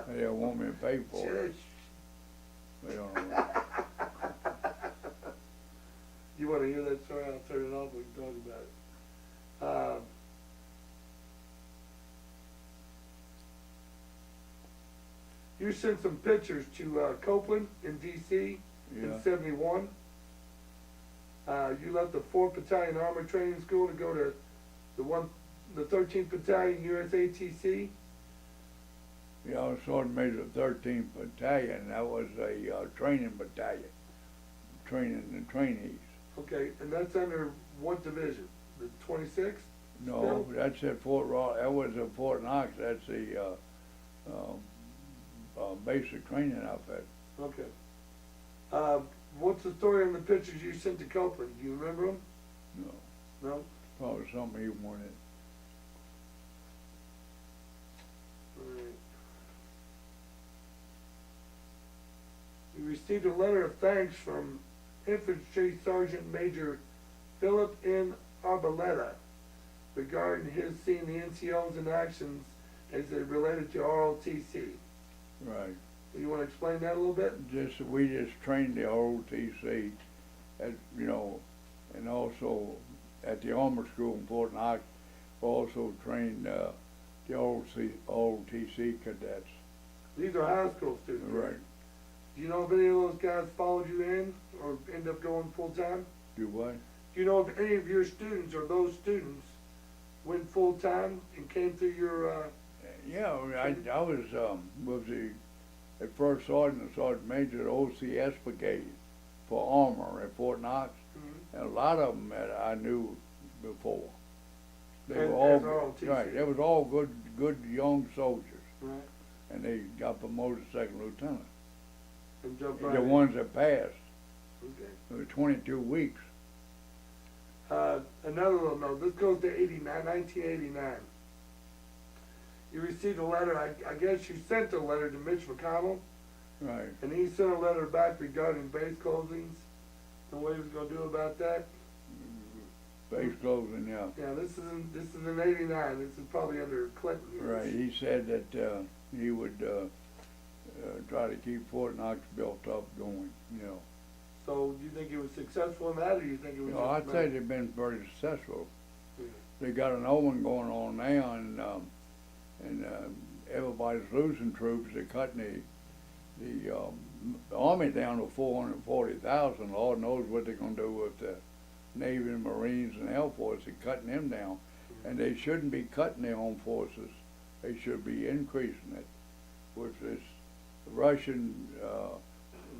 They don't want me to pay for it. They don't know. You want to hear that story? I'll turn it off. We can talk about it. You sent some pictures to Copeland in D.C. in Yeah. '71. You left the 4th Battalion Armor Training School to go to the 13th Battalion USATC. Yeah, I was Sergeant Major of 13th Battalion. That was a training battalion, training the trainees. Okay, and that's under what division? The 26th? No, that's at Fort Ross. That was at Fort Knox. That's the basic training outfit. Okay. What's the story on the pictures you sent to Copeland? Do you remember them? No, No? probably something he wanted. Alright. You received a letter of thanks from Infantry Sergeant Major Philip N. Arboleda regarding his seeing the NCOs in actions as they related to ROTC. Right. You want to explain that a little bit? We just trained the ROTC, at, and also at the Armor School in Fort Knox. We also trained the ROTC cadets. These are high school students. Right. Do you know if any of those guys followed you in or end up going full time? Do what? Do you know if any of your students or those students went full time and came through your? Yeah, I was the at first sergeant and sergeant major at OCS brigade for armor at Fort Knox, and a lot of them that I knew before. They were all right. They was all good young soldiers, Right. and they got promoted to second lieutenant. And jumped right The in. ones that passed. Okay. It was 22 weeks. Another little note. This goes to 1989. You received a letter. I guess you sent a letter to Mitch McConnell, Right. and he sent a letter back regarding base closings and what he was going to do about that. Base closing, yeah. Yeah, this is in '89. This is probably under Clinton years. Right. He said that he would try to keep Fort Knox built up going. So, do you think he was successful in that, or do you think it was? I'd say they've been very successful. Yeah. They got an old one going on now, and everybody's losing troops. They're cutting the army down to 440,000. Lord knows what they're going to do with the Navy and Marines and Air Force. They're cutting them down, and they shouldn't be cutting their own forces. They should be increasing it. With this Russian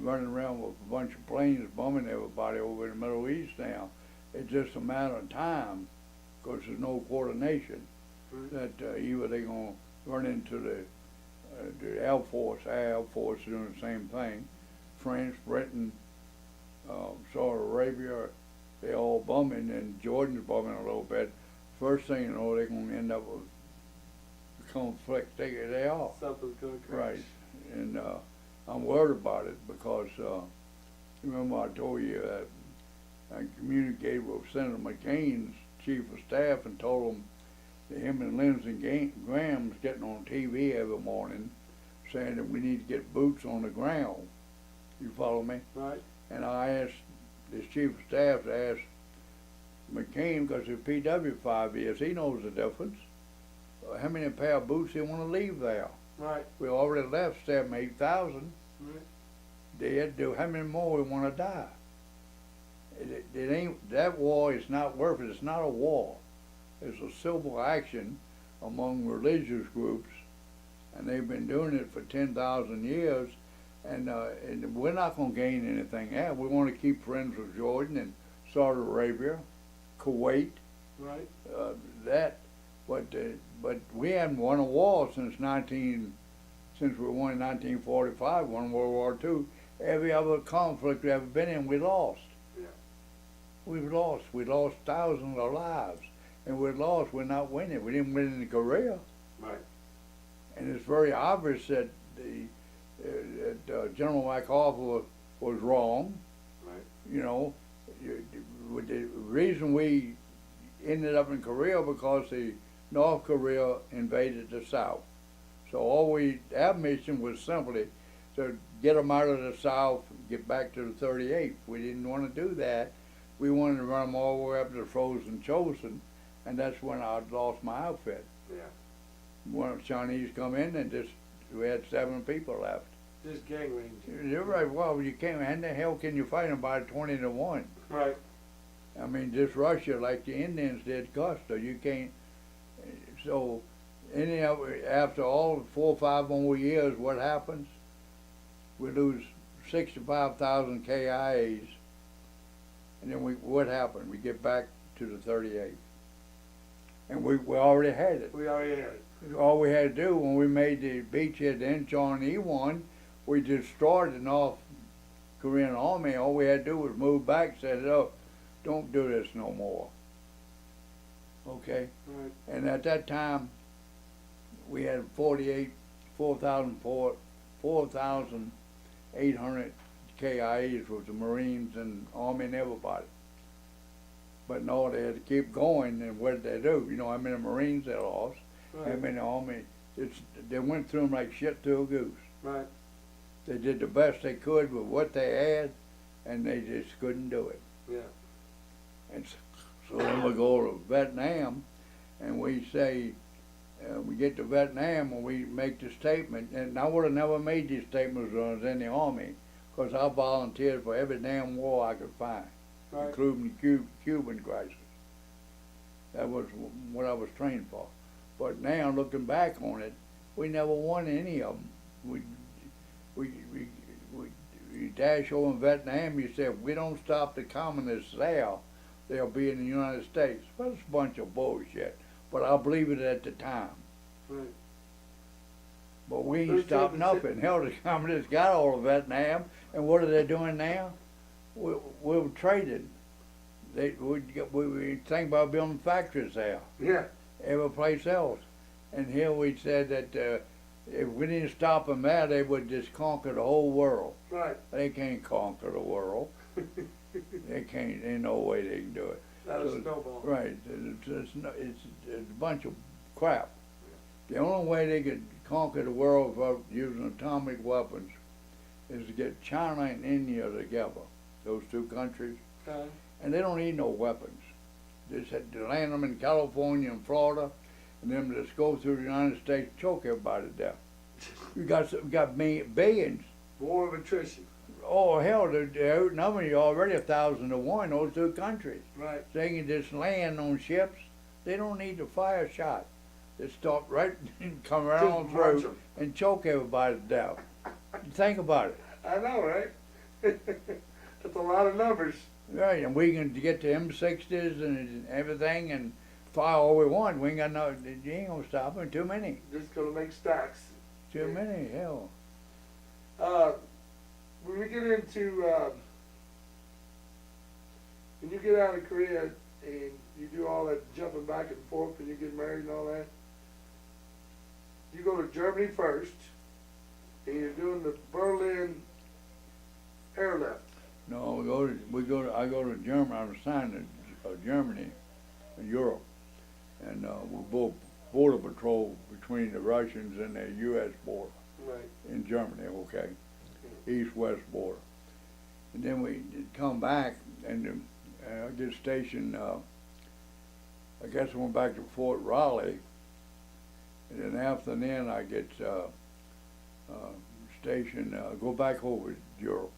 running around with a bunch of planes bombing everybody over in the Middle East now, it's just a matter of time, because there's no coordination. That either they're going to run into the Air Force, our Air Force doing the same thing. France, Britain, Saudi Arabia, they're all bombing, and Jordan's bombing a little bit. First thing you know, they're going to end up with conflict. They are. Something's going to crash. Right. And I'm worried about it because, remember I told you that I communicated with Senator McCain's chief of staff and told him that him and Lindsey Graham's getting on TV every morning saying that we need to get boots on the ground. You follow me? Right. And I asked this chief of staff to ask McCain, because he's PW 5 years, he knows the difference. How many pair of boots they want to leave there? Right. We already left 7,000, 8,000. Right. Dead. Do how many more we want to die? It ain't, that war is not worth it. It's not a war. It's a civil action among religious groups, and they've been doing it for 10,000 years. And we're not going to gain anything out. We want to keep friends with Jordan and Saudi Arabia, Kuwait. Right. But we haven't won a war since we won in 1945, won World War II. Every other conflict we've ever been in, we lost. Yeah. We've lost. We lost thousands of lives, and we're lost. We're not winning. We didn't win in Korea. Right. And it's very obvious that General MacArthur was wrong. Right. The reason we ended up in Korea because North Korea invaded the South. So our mission was simply to get them out of the South, get back to the 38th. We didn't want to do that. We wanted to run them all the way up to Frozen Chosen, and that's when I lost my outfit. Yeah. When the Chinese come in, and we had 7 people left. Just gang range. You're right. Well, you can't. How the hell can you fight them by 20-1? Right. I mean, just Russia like the Indians did Costa. You can't. So, after all 4 or 5 more years, what happens? We lose 65,000 KIAs, and then what happened? We get back to the 38th, and we already had it. We already had it. All we had to do when we made the beachhead in Incheon E1, we destroyed the North Korean army. All we had to do was move back and said, "Oh, don't do this no more." Okay? Right. And at that time, we had 4,800 KIAs with the Marines and Army and everybody. But no, they had to keep going, and what did they do? You know how many Marines they lost? Right. How many Army? They went through them like shit through a goose. Right. They did the best they could with what they had, and they just couldn't do it. Yeah. And so then we go to Vietnam, and we say, we get to Vietnam and we make the statement, and I would have never made these statements when I was in the Army, because I volunteered for every damn war I could find, Right. including the Cuban crisis. That was what I was trained for. But now, looking back on it, we never won any of them. We dash over in Vietnam, you said, if we don't stop the communists there, they'll be in the United States. Well, it's a bunch of bullshit, but I believe it at the time. Right. But we ain't stopped nothing. Hell, the communists got all of Vietnam, and what are they doing now? We're trading. We think about building factories there. Yeah. Every place else. And here we said that if we didn't stop them there, they would just conquer the whole world. Right. They can't conquer the world. They can't. Ain't no way they can do it. That was snowball. Right. It's a bunch of crap. The only way they could conquer the world without using atomic weapons is to get China and India together, those 2 countries. Okay. And they don't need no weapons. Just had to land them in California and Florida, and then just go through the United States, choke everybody to death. We got billions. War of attrition. Oh hell, they're outnumbering you already 1,000-1. Those 2 countries. Right. They can just land on ships. They don't need to fire a shot. They stop right and come right Just on march through 'em. and choke everybody to death. Think about it. I know, right? That's a lot of numbers. Right, and we can get the M60s and everything and fire all we want. We ain't got no, you ain't gonna stop them. Too many. Just gonna make stacks. Too many, hell. When we get into, when you get out of Korea and you do all that jumping back and forth and you get married and all that, you go to Germany first, and you're doing the Berlin airlift. No, I go to Germany. I was assigned to Germany, Europe, and we both border patrol between the Russians and the U.S. border. Right. In Germany, okay, east-west border. And then we come back and I get stationed. I guess I went back to Fort Raleigh, and then after then I get stationed. Go back over to Europe.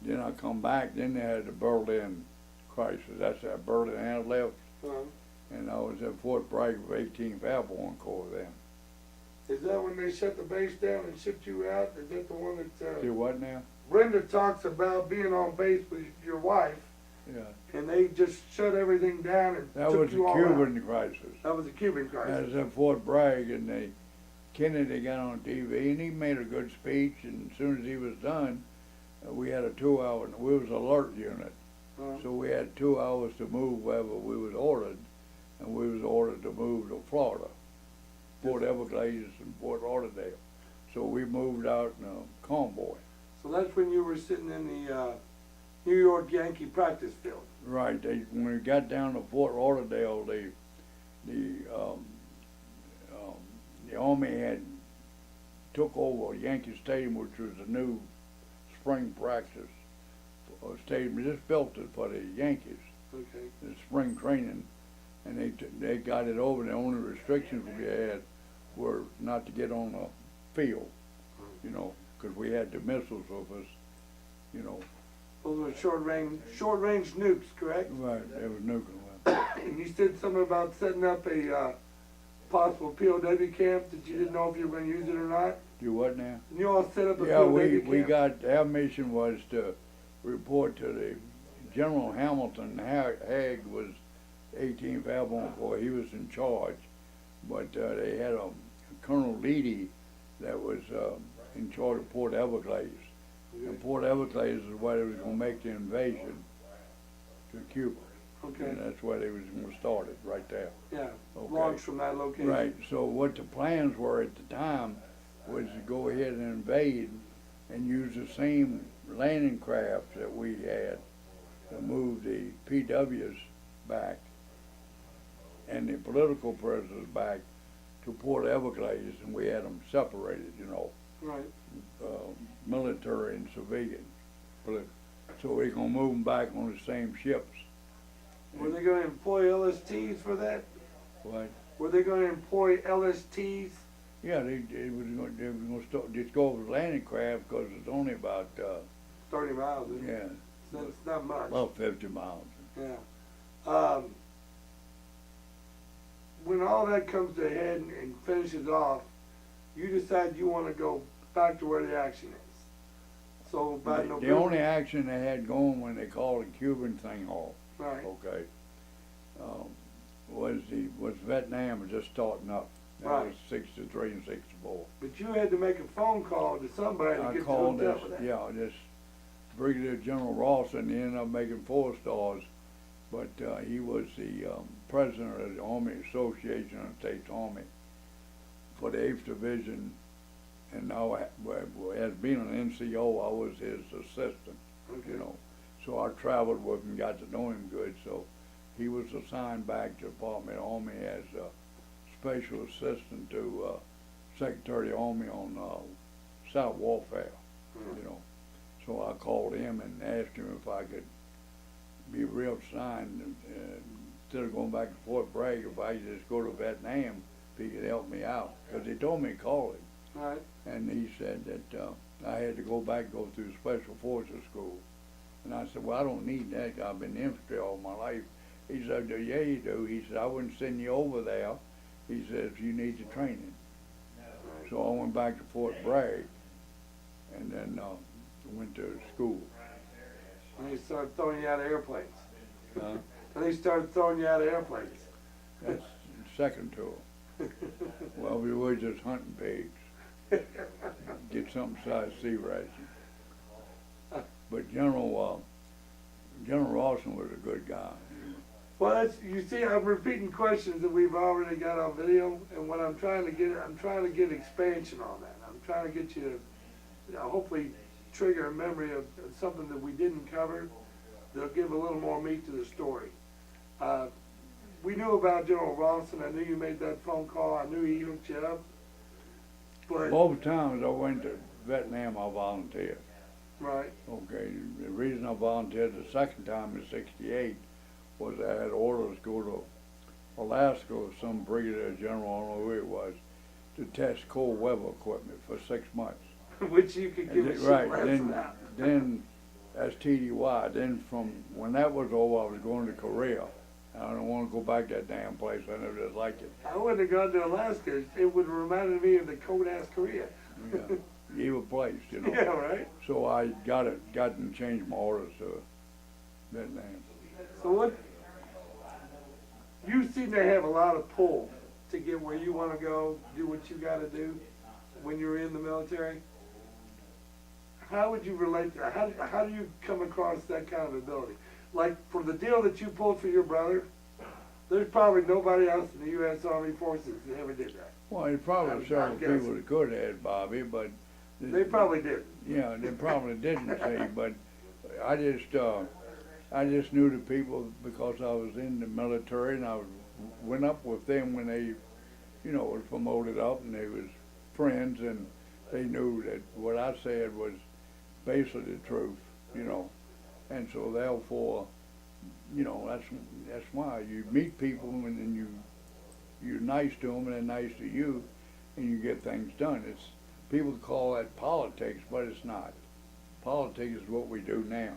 Then I come back. Then they had the Berlin crisis. That's that Berlin airlift, and I was at Fort Bragg of 18th Airborne Corps then. Is that when they shut the base down and shipped you out? Is that the one that See what now? Brenda talks about being on base with your wife, Yeah. and they just shut everything down and That took was you the all Cuban out? crisis. That was the Cuban I crisis. was at Fort Bragg, and Kennedy got on TV, and he made a good speech, and as soon as he was done, we had a 2-hour, we was alert unit, so we had 2 hours to move wherever we was ordered, and we was ordered to move to Florida, Fort Everglades and Fort Lauderdale. So we moved out in a convoy. So that's when you were sitting in the New York Yankee practice field. Right, when we got down to Fort Lauderdale, the Army had took over Yankee Stadium, which was a new spring practice stadium. They just built it for the Yankees, Okay. the spring training, and they got it over. The only restrictions we had were not to get on the field, you know, because we had the missiles with us, you know. Those were short range nukes, correct? Right, it was nuclear weapons. And you said something about setting up a possible POW camp that you didn't know if you were going to use it or not. Do what now? And you all set up a Yeah, POW camp? we got, our mission was to report to the General Hamilton. Haig was 18th Airborne Corps. He was in charge, but they had a Colonel Leedy that was in charge of Port Everglades. Okay. And Port Everglades is where they was going to make the invasion to Cuba. Okay. And that's where they was going to start it, right there. Yeah, Okay. launch from that location. Right, so what the plans were at the time was to go ahead and invade and use the same landing craft that we had to move the PWs back and the political prisoners back to Port Everglades, and we had them separated, you know, Right. military and civilian. So we're gonna move them back on the same ships. Were they going to employ LSTs for that? What? Were they going to employ LSTs? Yeah, they was gonna start, just go over the landing craft because it's only about 30 miles, isn't it? yeah, So it's not much. about 50 miles. Yeah. When all that comes to a head and finishes off, you decide you want to go back to where the action is. So by The November. only action they had going when they called the Cuban thing off, Right. okay, was Vietnam just starting up. That Right. was 63 and 64. But you had to make a phone call to somebody to I get called hooked this, up with that. yeah, this Brigadier General Ross, and he ended up making 4 stars, but he was the president of the Army Association of the States Army for the 8th Division, and now as being an NCO, I was his assistant, Okay. you know. So I traveled with him, got to know him good, so he was assigned back to the Department of the Army as a special assistant to Secretary of the Army on South Warfare, you know. So I called him and asked him if I could be reassigned, instead of going back to Fort Bragg, if I could just go to Vietnam, if he could help me out. Because they told me to call him. Right. And he said that I had to go back and go through Special Forces School. And I said, well, I don't need that. I've been infantry all my life. He said, yeah, you do. He said, I wouldn't send you over there. He says, you need the training. So I went back to Fort Bragg and then went to school. And they started throwing you out of airplanes. Uh, And they started throwing you out of airplanes. that's second to it. Well, we were just hunting pigs. Get something size sea ration. But General Rawson was a good guy. Well, that's, you see, I'm repeating questions that we've already got on video, and what I'm trying to get expansion on that. I'm trying to get you to, you know, hopefully trigger a memory of something that we didn't cover that'll give a little more meat to the story. We knew about General Rawson. I knew you made that phone call. I knew he hooked you up. But Both times I went to Vietnam, I volunteered. right, Okay, the reason I volunteered the second time in '68 was I had orders to go to Alaska with some brigadier general, I don't know who it was, to test cold weather equipment for 6 months. which you could give a shit Right, less then, about. then that's TDY. Then from when that was over, I was going to Korea. I don't want to go back to that damn place. I never just liked it. I wouldn't have gone to Alaska. It would have reminded me of the cold-ass Korea. Yeah, evil place, you know. Yeah, right. So I got and changed my orders to Vietnam. So what, you seem to have a lot of pull to get where you want to go, do what you got to do when you're in the military. How would you relate to that? How do you come across that kind of ability? Like, for the deal that you pulled for your brother, there's probably nobody else in the U.S. Army Forces that ever did that. Well, there's probably I'm several guessing. people that could have, Bobby, but They probably did. yeah, they probably didn't say. But I just knew the people because I was in the military, and I went up with them when they, you know, was promoted up, and they was friends, and they knew that what I said was basically the truth, you know. And so therefore, you know, that's why you meet people and then you're nice to them and they're nice to you, and you get things done. It's people call that politics, but it's not. Politics is what we do now.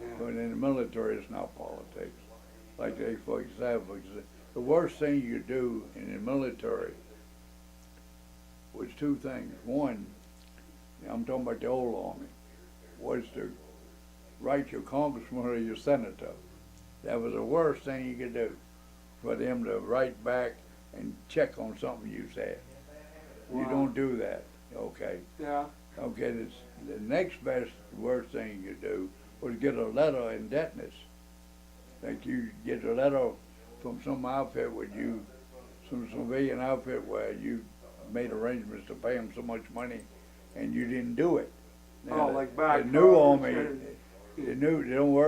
Yeah. But in the military, it's not politics. Like they, for example, the worst thing you could do in the military was two things. One, I'm talking about the old army, was to write your congressman or your senator. That was the worst thing you could do, for them to write back and check on something you said. You Wow. don't do that, okay? Yeah. Okay, the next best, worst thing you could do was get a letter of indebtedness. Like you get a letter from some outfit with you, some civilian outfit where you made arrangements to pay them so much money and you didn't do it. Oh, like back the new home, army, and- they don't worry